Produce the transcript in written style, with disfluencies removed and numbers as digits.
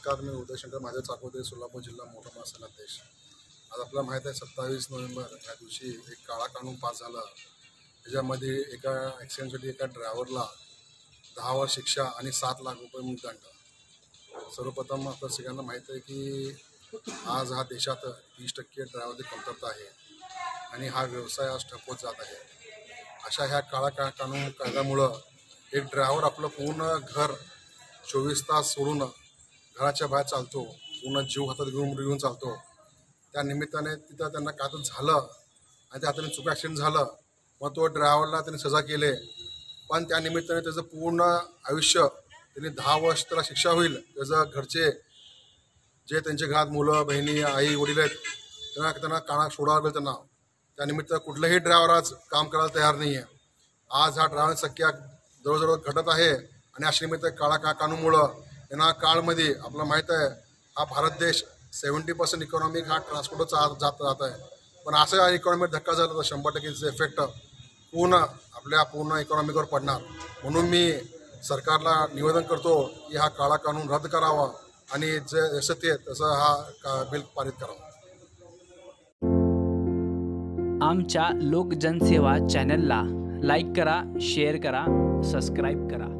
नमस्कार, मी उदयशंकर महादेव चाकोते, सोलापूर जिल्हा मोठा महासंघ अध्यक्ष. आज आपल्याला माहीत आहे 27 नोव्हेंबर या दिवशी एक काळा कानून पास झाला. त्याच्यामध्ये एका ॲक्सिडेंटसाठी एका ड्रायव्हरला 10 वर्ष शिक्षा आणि 7 लाख रुपये मृत्यूदंड. सर्वप्रथम आपल्या सगळ्यांना माहीत आहे की आज हा देशात 30% ड्रायव्हरची कमतरता आहे आणि हा व्यवसाय आज ठप्प होत जात आहे. अशा ह्या काळा कानून कायद्यामुळं एक ड्रायव्हर आपलं पूर्ण घर 24 तास सोडून घराच्या बाहेर चालतो, पूर्ण जीव हातात घेऊन चालतो. त्या निमित्ताने तिथं त्यांना काय तर झालं आणि त्या हाताने चुका ॲक्सिडेंट झालं, मग तो ड्रायव्हरला त्यांनी सजा केली. पण त्या निमित्ताने त्याचं पूर्ण आयुष्य त्यांनी 10 वर्ष त्याला शिक्षा होईल. त्याचं घरचे जे त्यांच्या घरात मुलं बहिणी आई वडील आहेत त्यांना काना सोडावं लागेल. त्यांना त्यानिमित्त कुठलाही ड्रायव्हर आज काम करायला तयार नाही आहे. आज हा ड्रायव्हर संख्या जवळजवळ घटत आहे आणि अशा निमित्त काळा कानूनमुळं यांना काळमध्ये आपल्याला माहीत आहे हा भारत देश 70% इकॉनॉमिक हा ट्रान्सपोर्टचा जात आहे. पण असं इकॉनॉमीत धक्का झाला तर 100% इफेक्ट पूर्ण इकॉनॉमीवर पडणार. म्हणून मी सरकारला निवेदन करतो की हा काळा कानून रद्द करावा आणि जसं ते तसं हा बिल पारित करावा. आमच्या लोक जनसेवा चॅनलला लाईक करा, शेअर करा, सबस्क्राईब करा.